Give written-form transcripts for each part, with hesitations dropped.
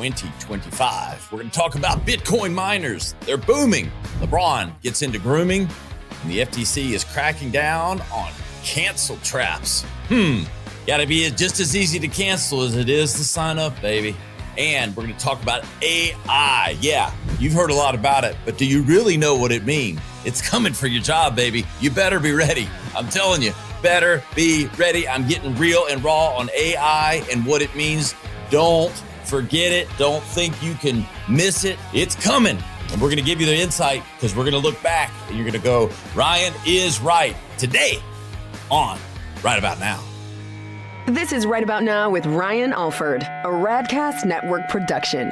2025. We're going to talk about Bitcoin miners. They're booming. LeBron gets into grooming, and the FTC is cracking down on cancel traps. Gotta be just as easy to cancel as it is to sign up, baby. And we're going to talk about AI. Yeah, you've heard a lot about it, but do you really know what it means? It's coming for your job, baby. You better be ready. I'm telling you, better be ready. I'm getting real and raw on AI and what it means. Don't forget it. Don't think you can miss it. It's coming. And we're going to give you the insight because we're going to look back and you're going to go, Ryan is right. Today on Right About Now. This is Right About Now with Ryan Alford, a Radcast Network production.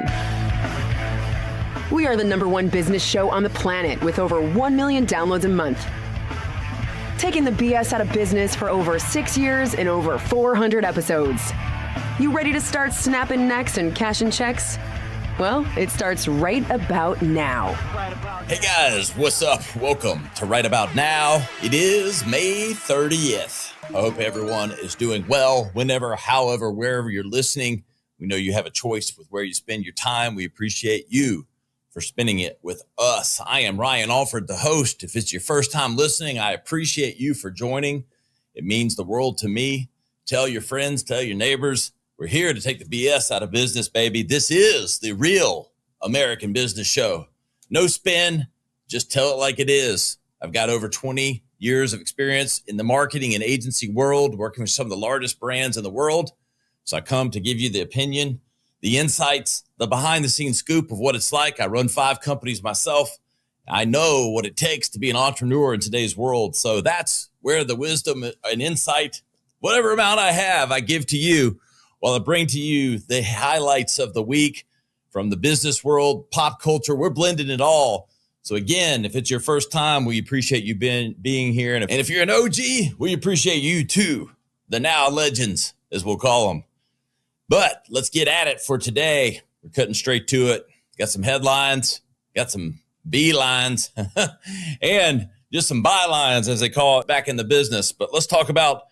We are the #1 business show on the planet with over 1 million downloads a month. Taking the BS out of business for over 6 years and over 400 episodes. You ready to start snapping necks and cashing checks? Well, it starts right about now. Hey guys, what's up? Welcome to Right About Now. It is May 30th. I hope everyone is doing well, whenever, however, wherever you're listening. We know you have a choice with where you spend your time. We appreciate you for spending it with us. I am Ryan Alford, the host. If it's your first time listening, I appreciate you for joining. It means the world to me. Tell your friends, tell your neighbors. We're here to take the BS out of business, baby. This is the real American business show. No spin, just tell it like it is. I've got over 20 years of experience in the marketing and agency world, working with some of the largest brands in the world. So I come to give you the opinion, the insights, the behind the scenes scoop of what it's like. I run 5 companies myself. I know what it takes to be an entrepreneur in today's world. So that's where the wisdom and insight, whatever amount I have, I give to you while I bring to you the highlights of the week from the business world, pop culture. We're blending it all. So again, if it's your first time, we appreciate you being here. And if you're an OG, we appreciate you too. The now legends, as we'll call them. But let's get at it for today. We're cutting straight to it. Got some headlines, got some B lines, and just some bylines, as they call it back in the business. But let's talk about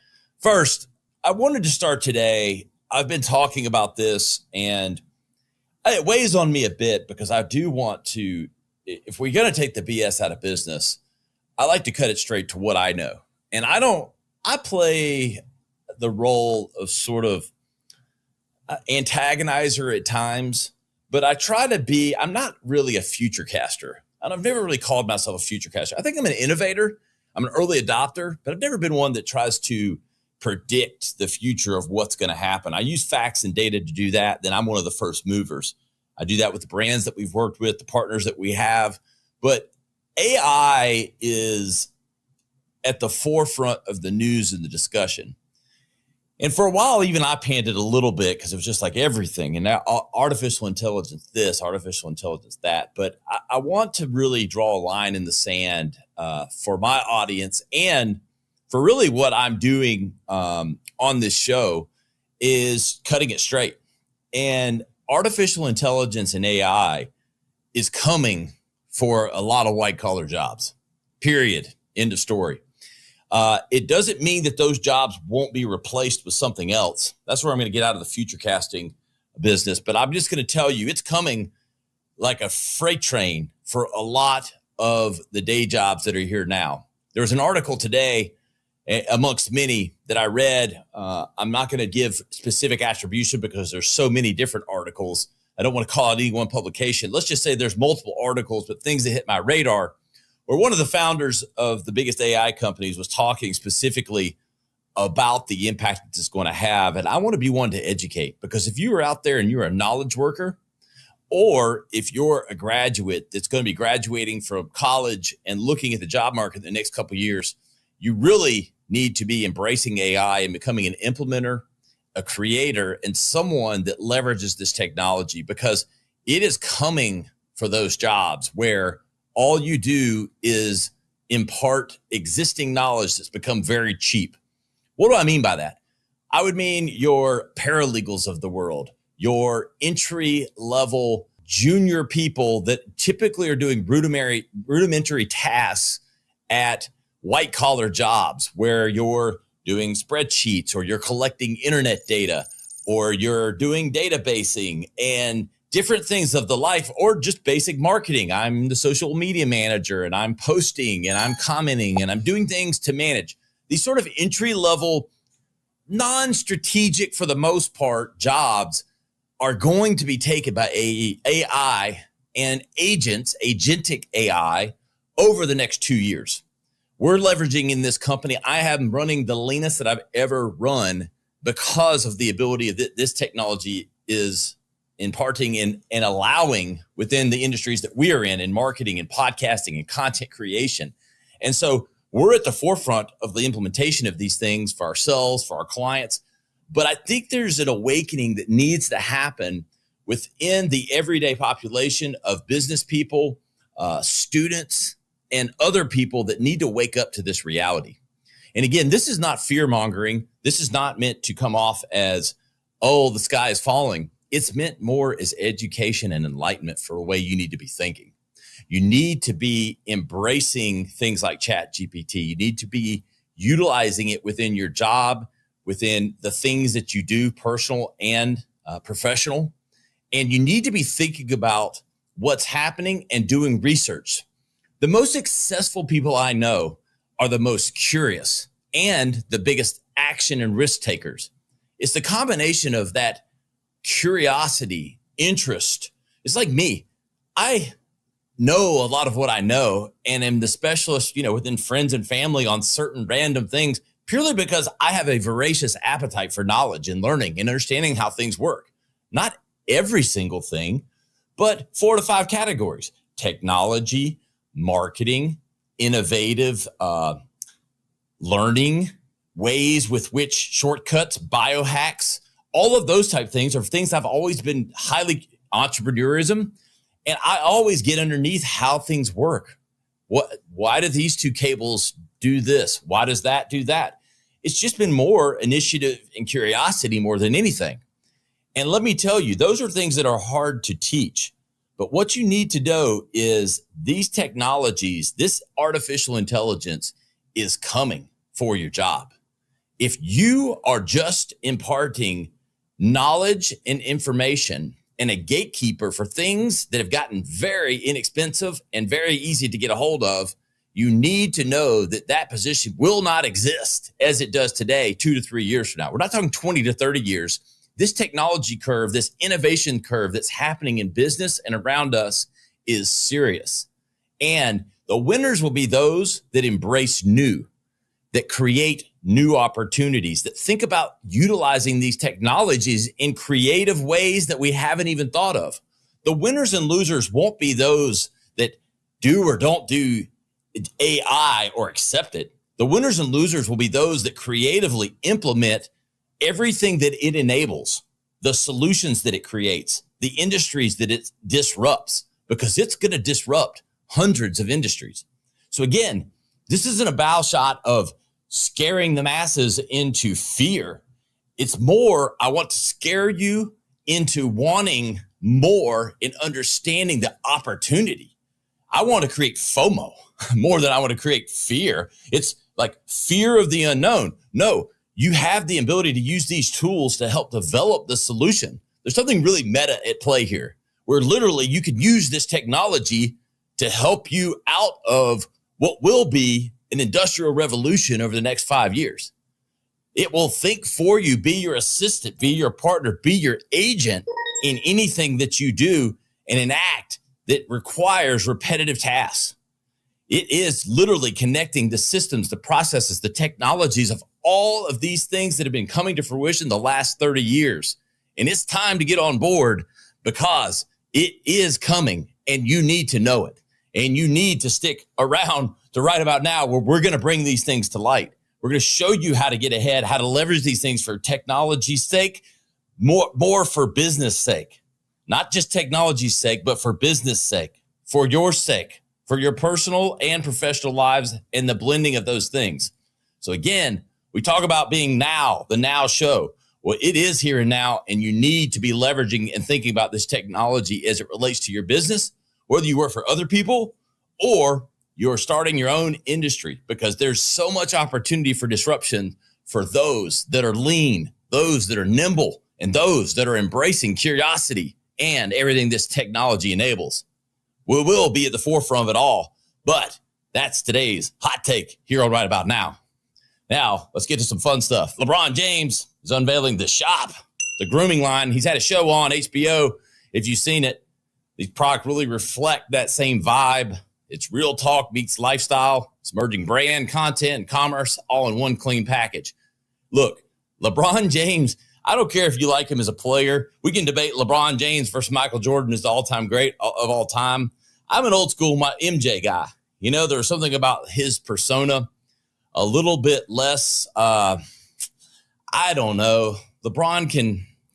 first, I wanted to start today. I've been talking about this and it weighs on me a bit because I do want to, if we're going to take the BS out of business, I like to cut it straight to what I know. And I play the role of sort of antagonizer at times, but I try to be, I'm not really a future caster. And I've never really called myself a future caster. I think I'm an innovator. I'm an early adopter, but I've never been one that tries to predict the future of what's going to happen. I use facts and data to do that. Then I'm one of the first movers. I do that with the brands that we've worked with, the partners that we have. But AI is at the forefront of the news and the discussion. And for a while, even I panned it a little bit because it was just like everything. And now artificial intelligence, this, artificial intelligence, that. But I want to really draw a line in the sand for my audience and for really what I'm doing on this show is cutting it straight. And artificial intelligence and AI is coming for a lot of white collar jobs, period. End of story. It doesn't mean that those jobs won't be replaced with something else. That's where I'm going to get out of the future casting business. But I'm just going to tell you, it's coming like a freight train for a lot of the day jobs that are here now. There was an article today amongst many that I read. I'm not going to give specific attribution because there's so many different articles. I don't want to call it any one publication. Let's just say there's multiple articles, but things that hit my radar where one of the founders of the biggest AI companies was talking specifically about the impact that it's going to have. And I want to be one to educate, because if you are out there and you're a knowledge worker, or if you're a graduate that's going to be graduating from college and looking at the job market in the next couple of years, you really need to be embracing AI and becoming an implementer, a creator, and someone that leverages this technology, because it is coming for those jobs where all you do is impart existing knowledge that's become very cheap. What do I mean by that? I would mean your paralegals of the world, your entry level junior people that typically are doing rudimentary tasks at white collar jobs where you're doing spreadsheets or you're collecting internet data or you're doing databasing and different things of the life, or just basic marketing. I'm the social media manager, and I'm posting and I'm commenting and I'm doing things to manage these sort of entry level, non-strategic for the most part jobs are going to be taken by AI and agentic AI over the next 2 years. We're leveraging in this company. I am running the leanest that I've ever run because of the ability of this technology is imparting and allowing within the industries that we are in marketing and podcasting and content creation. And so we're at the forefront of the implementation of these things for ourselves, for our clients. But I think there's an awakening that needs to happen within the everyday population of business people, students, and other people that need to wake up to this reality. And again, this is not fear mongering. This is not meant to come off as, oh, the sky is falling. It's meant more as education and enlightenment for a way you need to be thinking. You need to be embracing things like Chat GPT. You need to be utilizing it within your job, within the things that you do, personal and professional. And you need to be thinking about what's happening and doing research. The most successful people I know are the most curious and the biggest action and risk takers. It's the combination of that curiosity, interest. It's like me. I know a lot of what I know and am the specialist, within friends and family on certain random things purely because I have a voracious appetite for knowledge and learning and understanding how things work. Not every single thing, but 4 to 5 categories: technology, marketing, innovative learning, ways with which shortcuts, biohacks, all of those type things are things I've always been highly entrepreneurism. And I always get underneath how things work. Why do these 2 cables do this? Why does that do that? It's just been more initiative and curiosity more than anything. And let me tell you, those are things that are hard to teach. But what you need to know is these technologies, this artificial intelligence is coming for your job. If you are just imparting knowledge and information and a gatekeeper for things that have gotten very inexpensive and very easy to get a hold of, you need to know that that position will not exist as it does today, 2 to 3 years from now. We're not talking 20 to 30 years. This technology curve, this innovation curve that's happening in business and around us is serious. And the winners will be those that embrace new, that create new opportunities, that think about utilizing these technologies in creative ways that we haven't even thought of. The winners and losers won't be those that do or don't do AI or accept it. The winners and losers will be those that creatively implement everything that it enables, the solutions that it creates, the industries that it disrupts, because it's going to disrupt hundreds of industries. So again, this isn't a bow shot of scaring the masses into fear. It's more, I want to scare you into wanting more and understanding the opportunity. I want to create FOMO more than I want to create fear. It's like fear of the unknown. No, you have the ability to use these tools to help develop the solution. There's something really meta at play here, where literally you could use this technology to help you out of what will be an industrial revolution over the next 5 years. It will think for you, be your assistant, be your partner, be your agent in anything that you do and enact that requires repetitive tasks. It is literally connecting the systems, the processes, the technologies of all of these things that have been coming to fruition the last 30 years. And it's time to get on board because it is coming and you need to know it. And you need to stick around to right about now where we're going to bring these things to light. We're going to show you how to get ahead, how to leverage these things for technology's sake, more for business sake, not just technology's sake, but for business sake, for your sake, for your personal and professional lives and the blending of those things. So again, we talk about being now, the now show. Well, it is here and now, and you need to be leveraging and thinking about this technology as it relates to your business, whether you work for other people or you're starting your own industry, because there's so much opportunity for disruption for those that are lean, those that are nimble, and those that are embracing curiosity and everything this technology enables. We will be at the forefront of it all, but that's today's hot take here on Right About Now. Now, let's get to some fun stuff. LeBron James is unveiling The Shop, the grooming line. He's had a show on HBO. If you've seen it, these products really reflect that same vibe. It's real talk meets lifestyle. It's merging brand, content, and commerce all in one clean package. Look, LeBron James, I don't care if you like him as a player. We can debate LeBron James versus Michael Jordan as the all-time great of all time. I'm an old school MJ guy. You know, there's something about his persona, a little bit less, I don't know. LeBron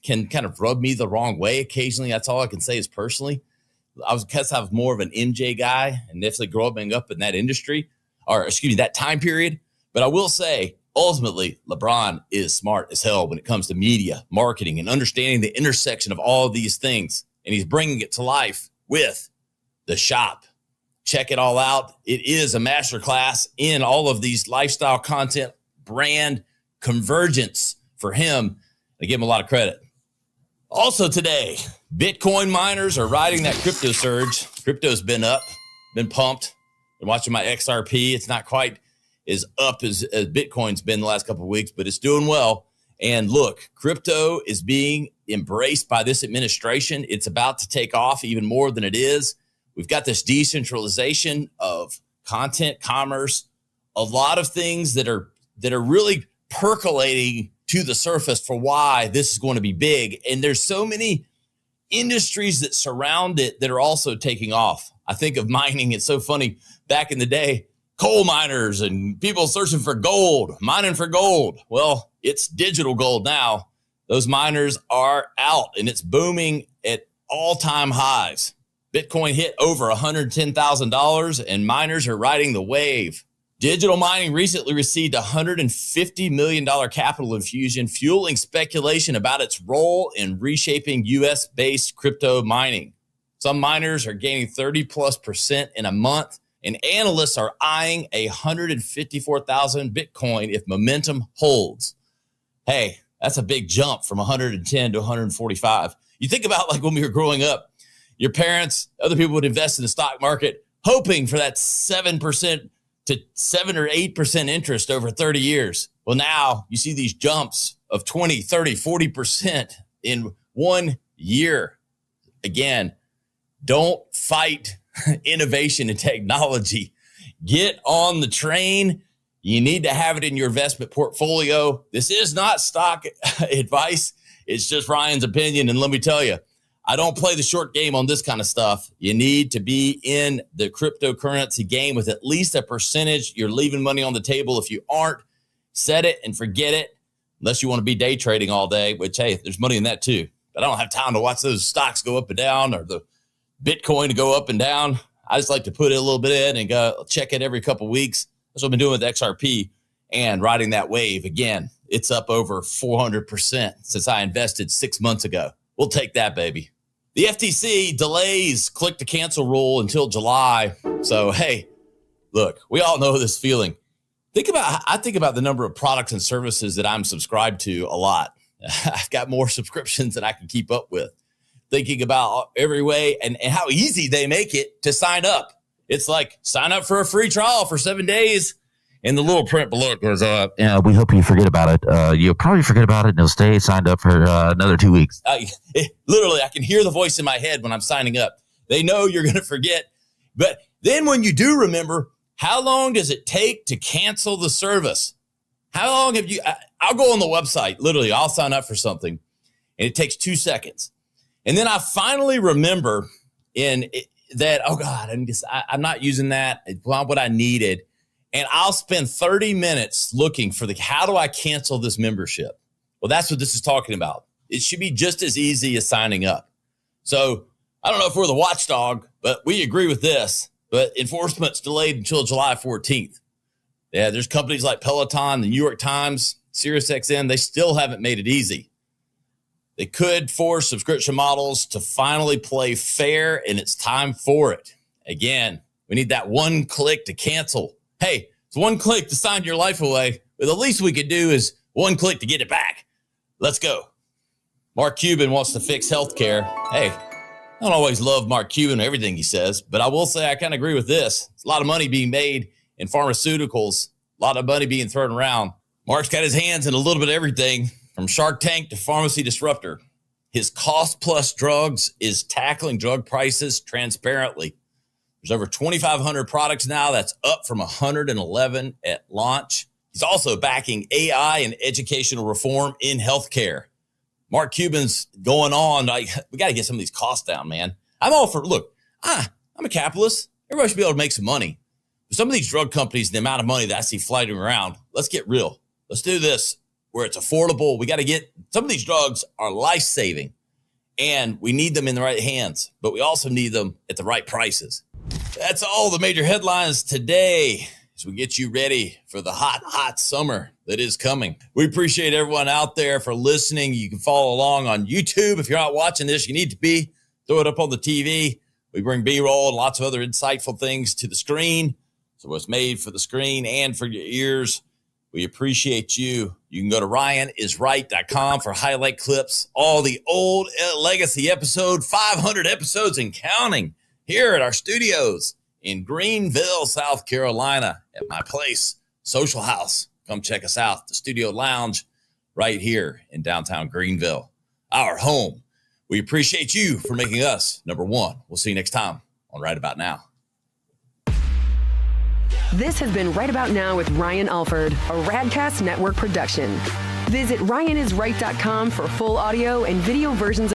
can kind of rub me the wrong way occasionally. That's all I can say is personally. I was more of an MJ guy and definitely growing up in that industry, that time period. But I will say, ultimately, LeBron is smart as hell when it comes to media, marketing, and understanding the intersection of all of these things. And he's bringing it to life with The Shop. Check it all out. It is a masterclass in all of these lifestyle content, brand convergence for him. I give him a lot of credit. Also today, Bitcoin miners are riding that crypto surge. Crypto's been up, been pumped. Been watching my XRP. It's not quite as up as Bitcoin's been the last couple of weeks, but it's doing well. And look, crypto is being embraced by this administration. It's about to take off even more than it is. We've got this decentralization of content, commerce, a lot of things that are really percolating to the surface for why this is going to be big. And there's so many industries that surround it that are also taking off. I think of mining. It's so funny. Back in the day, coal miners and people searching for gold, mining for gold. Well, it's digital gold now. Those miners are out and it's booming at all-time highs. Bitcoin hit over $110,000 and miners are riding the wave. Digital mining recently received $150 million capital infusion, fueling speculation about its role in reshaping U.S.-based crypto mining. Some miners are gaining 30+% in a month, and analysts are eyeing 154,000 Bitcoin if momentum holds. Hey, that's a big jump from 110 to 145. You think about like when we were growing up, your parents, other people would invest in the stock market, hoping for that 7% to 7 or 8% interest over 30 years. Well, now you see these jumps of 20, 30, 40% in 1 year. Again, don't fight innovation and technology. Get on the train. You need to have it in your investment portfolio. This is not stock advice. It's just Ryan's opinion. And let me tell you, I don't play the short game on this kind of stuff. You need to be in the cryptocurrency game with at least a percentage. You're leaving money on the table. If you aren't, set it and forget it, unless you want to be day trading all day, which, hey, there's money in that too. But I don't have time to watch those stocks go up and down or the Bitcoin to go up and down. I just like to put it a little bit in and go check it every couple of weeks. That's what I've been doing with XRP and riding that wave. Again, it's up over 400% since I invested 6 months ago. We'll take that, baby. The FTC delays click to cancel rule until July. So, hey, look, we all know this feeling. I think about the number of products and services that I'm subscribed to a lot. I've got more subscriptions than I can keep up with. Thinking about every way and how easy they make it to sign up. It's like sign up for a free trial for 7 days. And the little print below it goes up. Yeah, we hope you forget about it. You'll probably forget about it and you'll stay signed up for another 2 weeks. Literally, I can hear the voice in my head when I'm signing up. They know you're going to forget. But then when you do remember, how long does it take to cancel the service? How long have you? I'll go on the website. Literally, I'll sign up for something and it takes 2 seconds. And then I finally remember that, oh God, I'm not using that. It's not what I needed. And I'll spend 30 minutes looking for how do I cancel this membership? Well, that's what this is talking about. It should be just as easy as signing up. So I don't know if we're the watchdog, but we agree with this. But enforcement's delayed until July 14th. Yeah, there's companies like Peloton, the New York Times, SiriusXM. They still haven't made it easy. They could force subscription models to finally play fair, and it's time for it. Again, we need that one click to cancel. Hey, it's one click to sign your life away, but the least we could do is one click to get it back. Let's go. Mark Cuban wants to fix healthcare. Hey, I don't always love Mark Cuban and everything he says, but I will say I kind of agree with this. There's a lot of money being made in pharmaceuticals, a lot of money being thrown around. Mark's got his hands in a little bit of everything, from Shark Tank to pharmacy disruptor. His cost plus drugs is tackling drug prices transparently. There's over 2,500 products now. That's up from 111 at launch. He's also backing AI and educational reform in healthcare. Mark Cuban's going on. We got to get some of these costs down, man. I'm all for, look, I'm a capitalist. Everybody should be able to make some money. But some of these drug companies, the amount of money that I see floating around, let's get real. Let's do this where it's affordable. We got to get, some of these drugs are life-saving, and we need them in the right hands, but we also need them at the right prices. That's all the major headlines today as we get you ready for the hot, hot summer that is coming. We appreciate everyone out there for listening. You can follow along on YouTube. If you're not watching this, you need to be. Throw it up on the TV. We bring B-roll and lots of other insightful things to the screen. So it's made for the screen and for your ears. We appreciate you. You can go to ryanisright.com for highlight clips, all the old legacy episode, 500 episodes and counting, here at our studios in Greenville, South Carolina, at my place, Social House. Come check us out, the Studio Lounge, right here in downtown Greenville, our home. We appreciate you for making us number one. We'll see you next time on Right About Now. This has been Right About Now with Ryan Alford, a Radcast Network production. Visit ryanisright.com for full audio and video versions